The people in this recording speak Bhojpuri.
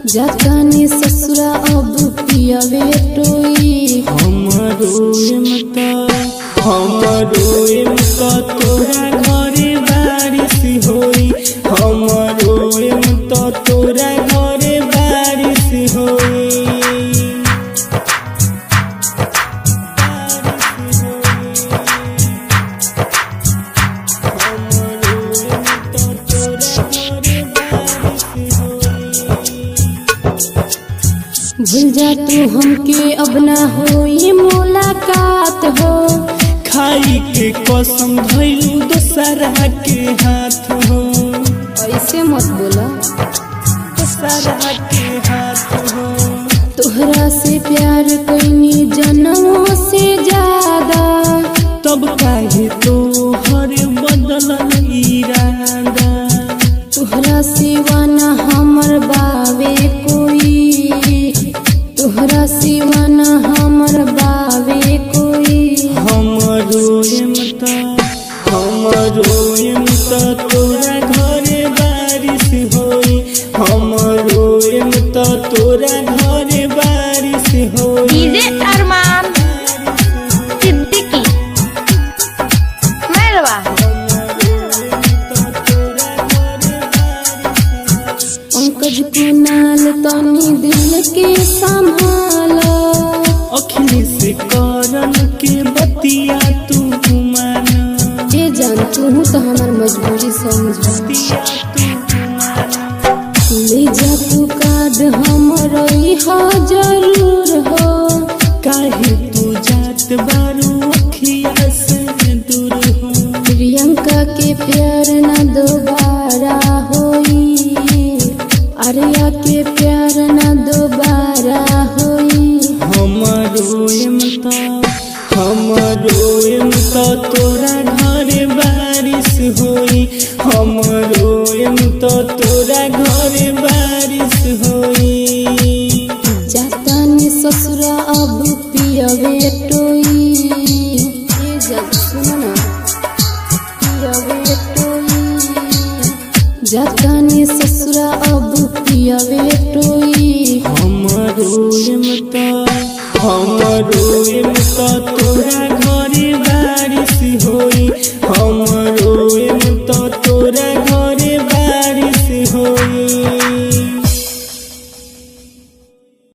जातानी ससुरा अब पियावे टोई। हमरो एमता तोरा घरे बारिश होई। हमरो एमता तोरा घरे बारिश होई। भूल जा तू हमके अब ना होई मुलाकात हो। खाई के कसम धइलू दोसरा के हाथ हो। ऐसे मत बोला, दोसरा के हाथ हो। तोहरा से प्यार कईनी जनमों से ज्यादा, तब काहे तोहर बदलल इरादा। तोहरा सिवा ना हमर बावे कोई, तोहरा सिवा ना हमर बावे कोई। हमरो एमता तोरा घरे बारिश होई। हमरो एमता तोरा घरे बारिश होई। डीजे अरमान सिद्दीकी मेलवा। पंकज कुनाल तनी दिल के संभाला। अखिलेश करन के बतिया तू माना। जे जान तू तो हमार मजबूरी समझ। ले जा तू कार्ड हमरो इहा जरूर हो। काहे तू जात बारू अखिया से दूर हो। प्रियंका के प्यार न दोबारा होई, आर्या के प्यार न दोबारा होई। हमरो एमता तोरा घरे बारिश होई। हमरो एमता तोरा घरे बारिश होई। जातानी ससुरा अब पियावे टोई। जब सुनो ना, पियावे टोई। जातानी ससुरा अब पियावे टोई। हमरो एमता तोरा घरे बारिश होई।